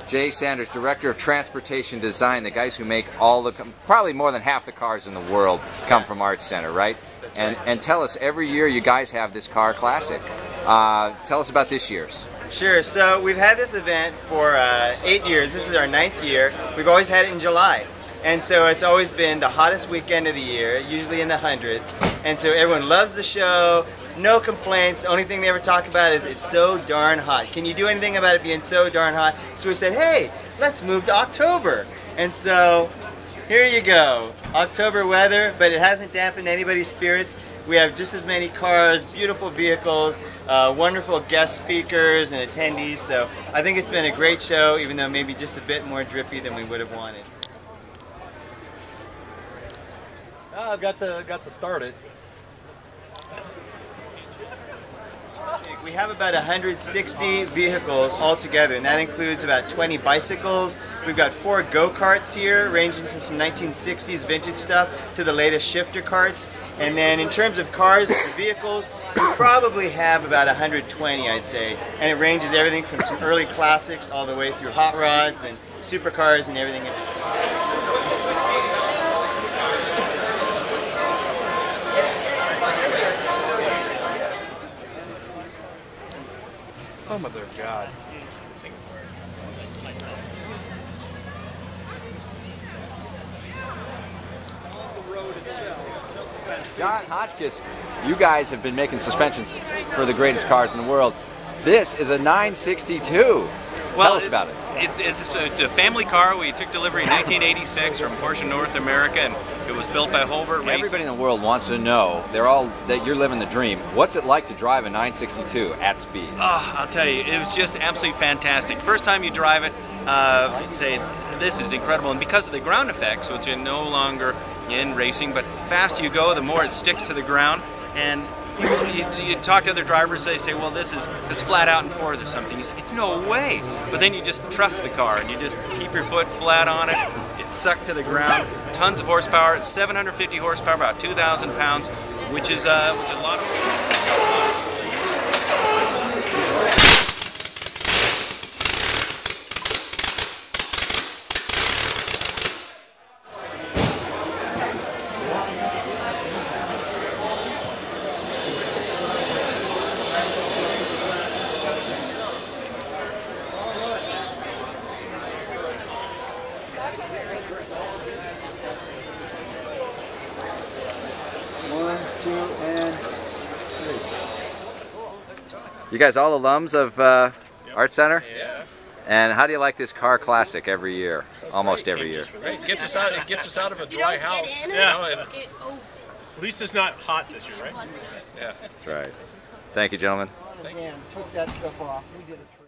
Jay Sanders, Director of Transportation Design, the guys who make all the, probably more than half the cars in the world come from Arts Center, right? That's and, right. And tell us, every year you guys have this car classic. Tell us about this year's. Sure. So we've had this event for 8 years. This is our 9th year. We've always had it in July. And so it's always been the hottest weekend of the year, usually in the hundreds. And so everyone loves the show, no complaints. The only thing they ever talk about is it's so darn hot. Can you do anything about it being so darn hot? So we said, hey, let's move to October. And so here you go, October weather, but it hasn't dampened anybody's spirits. We have just as many cars, beautiful vehicles, wonderful guest speakers and attendees. So I think it's been a great show, even though maybe just a bit more drippy than we would have wanted. I've got to start it. We have about 160 vehicles altogether, and that includes about 20 bicycles. We've got 4 go-karts here, ranging from some 1960s vintage stuff to the latest shifter carts. And then in terms of cars and vehicles, we probably have about 120, I'd say. And it ranges everything from some early classics all the way through hot rods and supercars and everything in between. Oh my dear God. John Hotchkiss, you guys have been making suspensions for the greatest cars in the world. This is a 962. Tell us about it. It's a family car. We took delivery in 1986 from Porsche North America, and it was built by Holbert Racing. Everybody in the world wants to know, that you're living the dream. What's it like to drive a 962 at speed? Oh, I'll tell you, it was just absolutely fantastic. First time you drive it, you'd say, this is incredible. And because of the ground effects, which are no longer in racing, but faster you go, the more it sticks to the ground. And you talk to other drivers, they say, well, it's flat out in fourth or something. You say, no way. But then you just trust the car, and you just keep your foot flat on it. It's sucked to the ground. Tons of horsepower. It's 750 horsepower, about 2,000 pounds, which is a lot of... You guys all alums of Art Center? Yes. And how do you like this car classic every year? Almost every year. It gets us out of a dry house. Yeah. You know, at least it's not hot this year, right? Yeah. That's right. Thank you, gentlemen. Again, took that stuff off. We did a